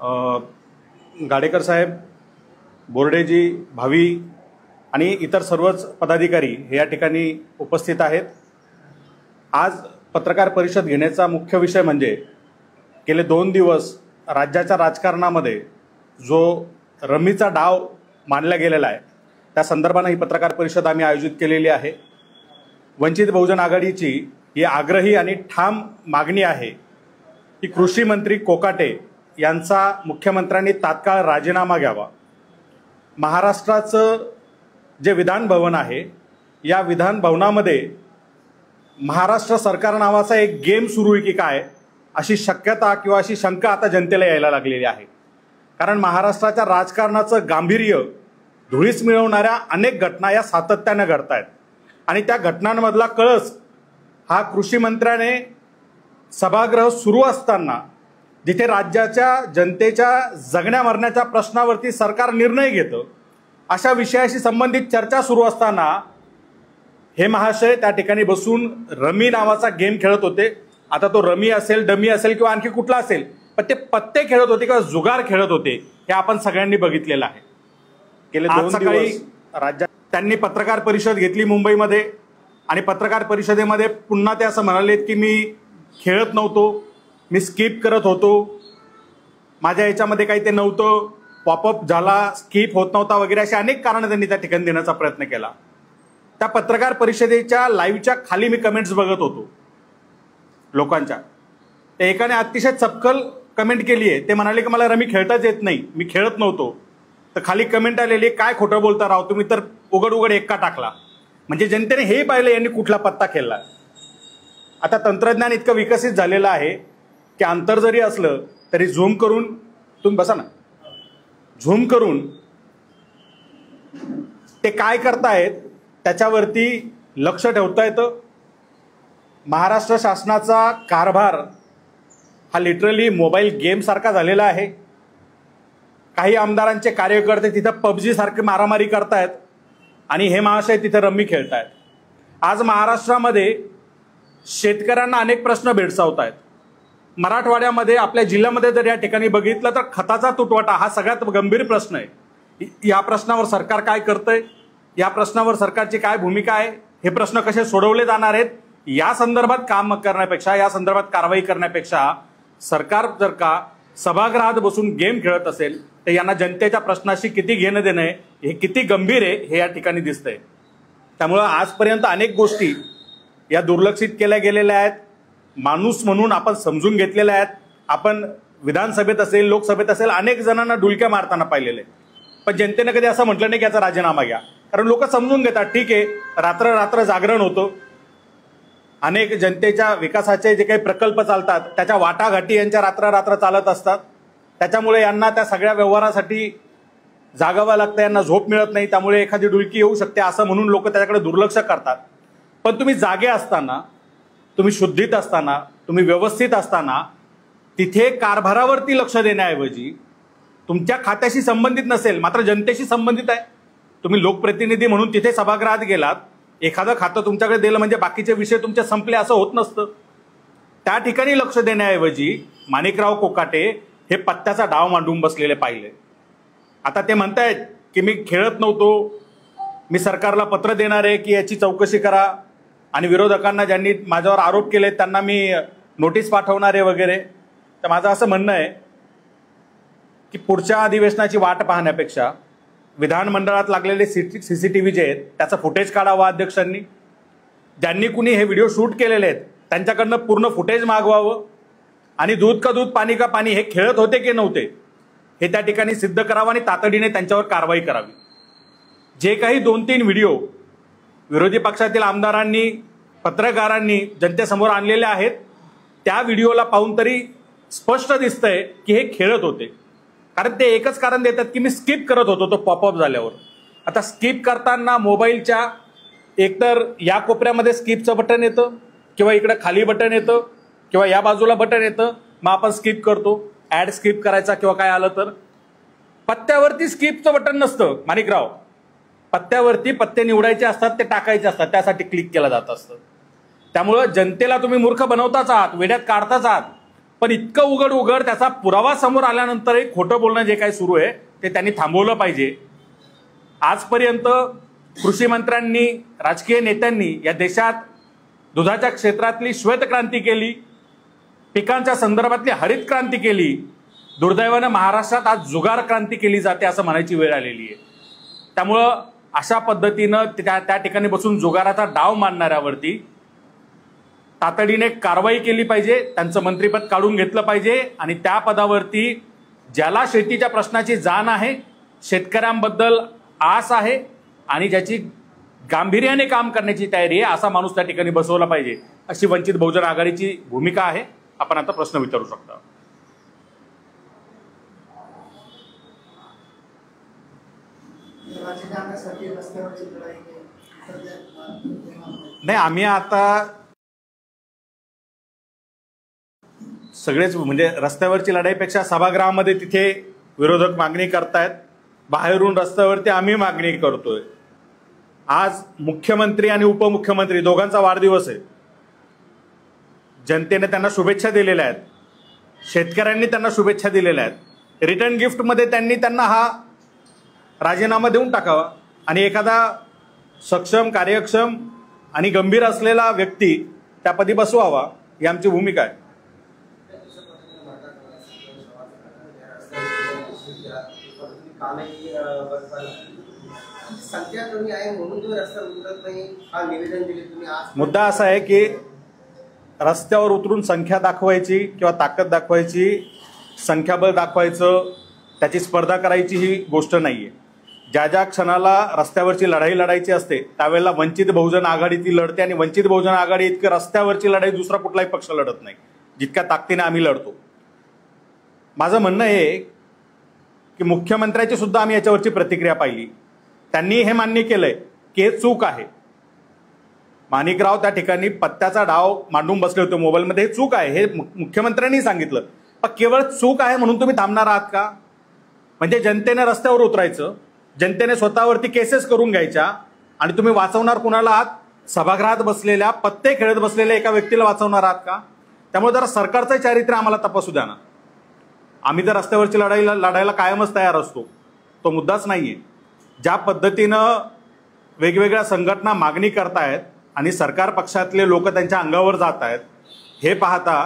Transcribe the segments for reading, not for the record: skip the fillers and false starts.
गाडेकर साहेब, बोर्डेजी, भावी आणि इतर सर्वच पदाधिकारी हे या ठिकाणी उपस्थित आहेत। आज पत्रकार परिषद घेण्याचा मुख्य विषय म्हणजे गेले 2 दिवस राज्याच्या राजकारणामध्ये जो रमीचा डाव मानला गेलेला आहे त्या संदर्भाने ही पत्रकार परिषद आम्ही आयोजित केलेली आहे। वंचित बहुजन आघाडीची ही आग्रही आणि ठाम मागणी आहे की कृषी मंत्री कोकाटे यांचा मुख्यमंत्र्यांनी तात्काळ राजीनामा घ्यावा। महाराष्ट्राचं जे विधान भवन आहे या विधान भवनामध्ये महाराष्ट्र सरकार नावाचा एक गेम सुरू आहे की काय अशी शक्यता किंवा अशी शंका आता जनतेला यायला लागलेली आहे। कारण महाराष्ट्राच्या राजकारणाचं गांभीर्य धुळीस मिळवणाऱ्या अनेक घटना या सातत्याने घडत आहेत आणि त्या घटनांमधला कळस हा कृषी मंत्र्याने सभागृह सुरू असताना जिथे राज्याच्या जनतेच्या जगण्या मरण्याच्या प्रश्नावरती सरकार निर्णय घेतं अशा विषयाशी संबंधित चर्चा सुरू असताना हे महाशय त्या ठिकाणी बसून रमी नावाचा गेम खेळत होते। आता तो रमी असेल, डमी असेल किंवा आणखी कुठला असेल, पण ते पत्ते खेळत होते किंवा जुगार खेळत होते हे आपण सगळ्यांनी बघितलेलं आहे। गेले 2 सकाळी राज्यात त्यांनी पत्रकार परिषद घेतली मुंबईमध्ये आणि पत्रकार परिषदेमध्ये पुन्हा ते असं म्हणालेत की मी खेळत नव्हतो, मी स्किप करत होतो, माझ्या याच्यामध्ये काही ते नव्हतं, पॉपअप झाला, स्किप होत नव्हता वगैरे अशी अनेक कारणं त्यांनी त्या ठिकाणी देण्याचा प्रयत्न केला। त्या पत्रकार परिषदेच्या लाईव्हच्या खाली मी कमेंट्स बघत होतो लोकांच्या। त्या एकाने अतिशय चपकल कमेंट केली आहे, ते म्हणाले की मला रमी खेळताच येत नाही, मी खेळत नव्हतो। तर खाली कमेंट आलेली काय खोटं बोलता राव तुम्ही, तर उघड उघड एक्का टाकला। म्हणजे जनतेने हे पाहिलं यांनी कुठला पत्ता खेळला। आता तंत्रज्ञान इतकं विकसित झालेलं आहे की अंतर जरी असलं तरी झूम करून, तुम्ही बसा ना, झूम करून ते काय करतायत त्याच्यावरती लक्ष ठेवता येतं। महाराष्ट्र शासनाचा कारभार हा लिटरली मोबाईल गेम सारखा झालेला आहे। काही आमदारांचे कार्यकर्ते तिथं पबजी सारखी मारामारी करतायत आणि हे महाशय तिथं रम्मी खेळतायत। आज महाराष्ट्रामध्ये शेतकऱ्यांना अनेक प्रश्न भेडसावत आहेत। मराठवाड्यामध्ये आपल्या जिल्ह्यामध्ये जर या ठिकाणी बघितलं तर खताचा तुटवडा हा सगळ्यात गंभीर प्रश्न आहे। या प्रश्नावर सरकार काय करतंय, या प्रश्नावर सरकारची काय भूमिका आहे, हे प्रश्न कसे सोडवले जाणार आहेत या संदर्भात काम करण्यापेक्षा, या संदर्भात कारवाई करण्यापेक्षा सरकार जर का सभागृहात बसून गेम खेळत असेल तर यांना जनतेच्या प्रश्नाशी किती घेणं देणं आहे, हे किती गंभीर आहे हे या ठिकाणी दिसतंय। त्यामुळं आजपर्यंत अनेक गोष्टी या दुर्लक्षित केल्या गेलेल्या आहेत, माणूस म्हणून आपण समजून घेतलेल्या आहेत। आपण विधानसभेत असेल, लोकसभेत असेल अनेक जणांना डुलक्या मारताना पाहिलेले, पण जनतेने कधी असं म्हटलं नाही की याचा राजीनामा घ्या। कारण लोक समजून घेतात ठीक आहे, रात्र रात्र जागरण होतं, अनेक जनतेच्या विकासाचे जे काही प्रकल्प चालतात त्याच्या वाटाघाटी यांच्या रात्र रात्र चालत असतात। त्याच्यामुळे यांना त्या सगळ्या व्यवहारासाठी जागावं लागतं, यांना झोप मिळत नाही, त्यामुळे एखादी डुलकी येऊ शकते असं म्हणून लोक त्याच्याकडे दुर्लक्ष करतात। पण तुम्ही जागे असताना, तुम्ही शुद्धीत असताना, तुम्ही व्यवस्थित असताना तिथे कारभारावरती लक्ष देण्याऐवजी तुमच्या खात्याशी संबंधित नसेल मात्र जनतेशी संबंधित आहे, तुम्ही लोकप्रतिनिधी म्हणून तिथे सभागृहात गेलात, एखादं खातं तुमच्याकडे दिलं म्हणजे बाकीचे विषय तुमचे संपले असं होत नसतं। त्या ठिकाणी लक्ष देण्याऐवजी माणिकराव कोकाटे हे पत्त्याचा डाव मांडून बसलेले पाहिले। आता ते म्हणतायत की मी खेळत नव्हतो, मी सरकारला पत्र देणार आहे की याची चौकशी करा आणि विरोधकांना ज्यांनी माझ्यावर आरोप केले त्यांना मी नोटीस पाठवणार आहे वगैरे। तर माझं असं म्हणणं आहे की पुढच्या अधिवेशनाची वाट पाहण्यापेक्षा विधानमंडळात लागलेले CCTV जे आहेत त्याचं फुटेज काढावं अध्यक्षांनी, ज्यांनी कुणी हे व्हिडिओ शूट केलेले आहेत त्यांच्याकडनं पूर्ण फुटेज मागवावं आणि दूध का दूध पाणी का पाणी हे खेळत होते की नव्हते हे त्या ठिकाणी सिद्ध करावं आणि तातडीने त्यांच्यावर कारवाई करावी। जे काही 2-3 व्हिडिओ विरोधी पक्षातील आमदारांनी, पत्रकारांनी जनतेसमोर आणलेले आहेत त्या व्हिडिओला पाहून तरी स्पष्ट दिसतंय की हे खेळत होते। कारण ते एकच कारण देतात की मी स्किप करत होतो तो पॉपअप झाल्यावर। आता स्किप करताना मोबाईलच्या एकतर या कोपऱ्यामध्ये स्किपचं बटन येतं किंवा इकडे खाली बटन येतं किंवा या बाजूला बटन येतं, मग आपण स्किप करतो, ॲड स्किप करायचा किंवा काय आलं तर। पत्त्यावरती स्किपचं बटन नसतं माणिकराव, पत्त्यावरती पत्ते निवडायचे असतात, ते टाकायचे असतात, त्यासाठी क्लिक केलं जात असतं। त्यामुळं जनतेला तुम्ही मूर्ख बनवताच आहात, वेड्यात काढताच आहात, पण इतकं उघड उघड त्याचा पुरावा समोर आल्यानंतरही खोटं बोलणं जे काही सुरू आहे ते त्यांनी थांबवलं पाहिजे. आजपर्यंत कृषी मंत्र्यांनी, राजकीय नेत्यांनी या देशात दुधाच्या क्षेत्रातली श्वेतक्रांती केली, पिकांच्या संदर्भातली हरित क्रांती केली. दुर्दैवानं महाराष्ट्रात आज जुगार क्रांती केली जाते असं म्हणायची वेळ आलेली आहे. त्यामुळं अशा पद्धतीनं त्या ठिकाणी बसून जुगाराचा डाव मांडणाऱ्यावरती तातडीने कारवाई केली पाहिजे, त्यांचं मंत्रिपद काढून घेतलं पाहिजे आणि त्या पदावरती ज्याला शेतीच्या प्रश्नाची जाण आहे, शेतकऱ्यांबद्दल आस आहे आणि ज्याची गांभीर्याने काम करण्याची तयारी आहे असा माणूस त्या ठिकाणी बसवला पाहिजे, अशी वंचित बहुजन आघाडीची भूमिका आहे. आपण आता प्रश्न विचारू शकता. नाही, आम्ही आता सगळेच म्हणजे रस्त्यावरची लढाईपेक्षा सभागृहामध्ये तिथे विरोधक मागणी करतायत, बाहेरून रस्त्यावरती आम्ही मागणी करतोय. आज मुख्यमंत्री आणि उपमुख्यमंत्री दोघांचा वाढदिवस आहे. जनतेने त्यांना शुभेच्छा दिलेल्या आहेत, शेतकऱ्यांनी त्यांना शुभेच्छा दिलेल्या आहेत. रिटर्न गिफ्टमध्ये त्यांना हा राजीनामा देऊन टाकावा आणि एखादा सक्षम, कार्यक्षम आणि गंभीर असलेला व्यक्ती त्यापदी बसवावा, ही आमची भूमिका आहे. मुद्दा असा आहे की रस्त्यावर उतरून संख्या दाखवायची किंवा ताकद दाखवायची, संख्याबळ दाखवायचं, त्याची स्पर्धा करायची ही गोष्ट नाहीये. ज्या ज्या क्षणाला रस्त्यावरची लढाई लढायची असते त्यावेळेला वंचित बहुजन आघाडी ती लढते आणि वंचित बहुजन आघाडी इतकं रस्त्यावरची लढाई दुसरा कुठलाही पक्ष लढत नाही जितक्या ताकदीने आम्ही लढतो. माझं म्हणणं आहे की मुख्यमंत्र्याची सुद्धा आम्ही याच्यावरची प्रतिक्रिया पाहिली. त्यांनी हे मान्य केलंय की हे चूक आहे. माणिकराव त्या ठिकाणी पत्त्याचा डाव मांडून बसले होते मोबाईलमध्ये, हे चूक आहे हे मुख्यमंत्र्यांनी सांगितलं. पण केवळ चूक आहे म्हणून तुम्ही थांबणार आहात का? म्हणजे जनतेने रस्त्यावर उतरायचं, जनतेने स्वतःवरती केसेस करून घ्यायच्या आणि तुम्ही वाचवणार कुणाला आहात? सभागृहात बसलेल्या, पत्ते खेळत बसलेल्या एका व्यक्तीला वाचवणार आहात का? त्यामुळे जरा सरकारचं चारित्र्य आम्हाला तपासू द्या ना. आम्ही तर रस्त्यावरची लढायला कायमच तयार असतो, तो मुद्दाच नाहीये. ज्या पद्धतीनं वेगवेगळ्या संघटना मागणी करतायत आणि सरकार पक्षातले लोक त्यांच्या अंगावर जात आहेत, हे पाहता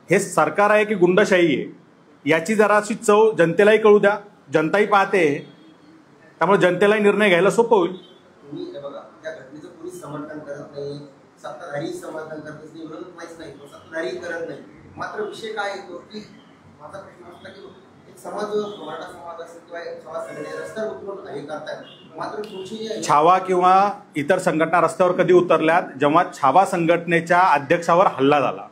हे सरकार आहे की गुंडशाही आहे याची जराशी चव जनतेलाही कळू द्या. जनताही पाहते, त्यामुळे जनतेलाही निर्णय घ्यायला सोपं होईल. तुम्ही बघा, त्या घटनेचं कोणी समर्थन करत नाही, सत्ताधारी समर्थन करत नाही, विरोधक नाहीच नाही, सत्ताधारी करत नाही. मात्र विषय काय येतो की माझा प्रश्न असला की एक समाज, मराठा समाज असेल किंवा समाज संघटना रस्त्यावर उतरून हे करतात, मात्र तुमची छावा किंवा इतर संघटना रस्त्यावर कधी उतरल्यात? जेव्हा छावा संघटनेच्या अध्यक्षावर हल्ला झाला,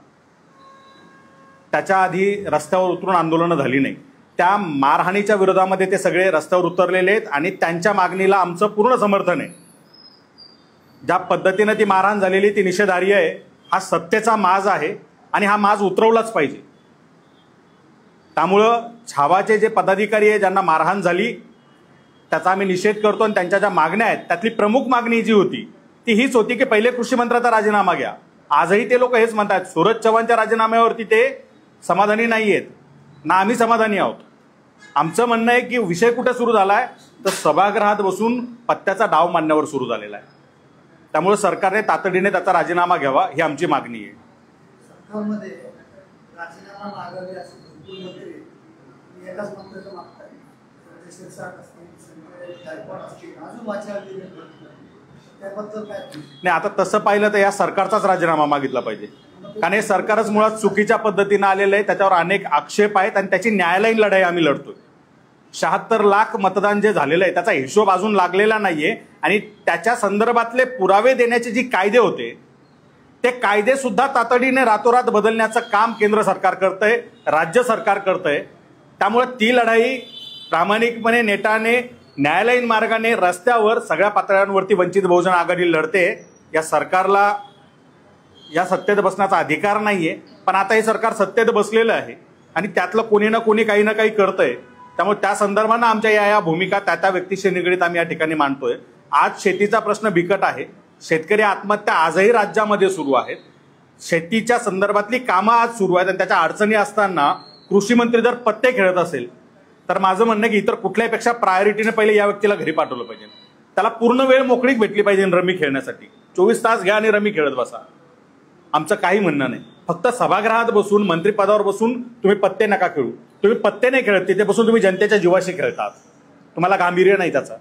त्याच्या आधी रस्त्यावर उतरून आंदोलनं झाली नाही. त्या मारहाणीच्या विरोधामध्ये ते सगळे रस्त्यावर उतरलेले आहेत आणि त्यांच्या मागणीला आमचं पूर्ण समर्थन आहे. ज्या पद्धतीनं ती मारहाण झालेली ती निषेधार्ह आहे. हा सत्तेचा माज आहे आणि हा माज उतरवलाच पाहिजे. त्यामुळं छावाचे जे पदाधिकारी आहे ज्यांना मारहाण झाली त्याचा आम्ही निषेध करतो आणि त्यांच्या ज्या मागण्या आहेत त्यातली प्रमुख मागणी जी होती ती हीच होती की पहिले कृषी मंत्र्याचा राजीनामा घ्या. आजही ते लोक हेच म्हणतात. सूरज चव्हाणच्या राजीनाम्यावरती ते समाधानी नाही आहेत ना, आम्ही समाधानी आहोत. आमचं म्हणणं आहे की विषय कुठे सुरू झालाय तर सभागृहात बसून पत्त्याचा डाव मांडण्यावर सुरू झालेला आहे. त्यामुळे सरकारने तातडीने त्याचा राजीनामा घ्यावा ही आमची मागणी आहे. नाही, आता तसं पाहिलं तर या सरकारचाच राजीनामा मागितला पाहिजे, कारण हे सरकारच मुळात चुकीच्या पद्धतीनं आलेलं आहे. त्याच्यावर अनेक आक्षेप आहेत आणि त्याची न्यायालयीन लढाई आम्ही लढतोय. 76 लाख मतदान जे झालेलं आहे त्याचा हिशोब अजून लागलेला नाहीये आणि त्याच्या संदर्भातले पुरावे देण्याचे जे कायदे होते ते कायदे सुद्धा तातडीने रातोरात बदलण्याचं काम केंद्र सरकार करतंय, राज्य सरकार करतंय. त्यामुळे ती लढाई प्रामाणिकपणे, नेटाने, न्यायालयीन मार्गाने रस्त्यावर सगळ्या पातळ्यांवरती वंचित बहुजन आघाडी लढते. या सरकारला या सत्तेत बसण्याचा अधिकार नाहीये, पण आता हे सरकार सत्तेत बसलेलं आहे आणि त्यातलं कोणी ना कोणी काही ना काही करतंय. त्यामुळे त्या संदर्भानं आमच्या या भूमिका त्या व्यक्तीशी निगडीत आम्ही या ठिकाणी मांडतोय. आज शेतीचा प्रश्न बिकट आहे. शेतकरी आत्महत्या आजही राज्यामध्ये सुरू आहेत. शेतीच्या संदर्भातली कामं आज सुरू आहेत आणि त्याच्या अडचणी असताना कृषी मंत्री जर पत्ते खेळत असेल तर माझं म्हणणं की इतर कुठल्यापेक्षा प्रायोरिटीने पहिले या व्यक्तीला घरी पाठवलं पाहिजे. त्याला पूर्ण वेळ मोकळीक भेटली पाहिजे रमी खेळण्यासाठी. 24 तास घ्या आणि रमी खेळत बसा. आमचं काही म्हणणं नाही. फक्त सभागृहात बसून मंत्रिपदावर बसून तुम्ही पत्ते नका खेळू. तुम्ही पत्ते नाही खेळत, तिथे बसून तुम्ही जनतेच्या जीवाशी खेळतात. तुम्हाला गांभीर्य नाही त्याचा.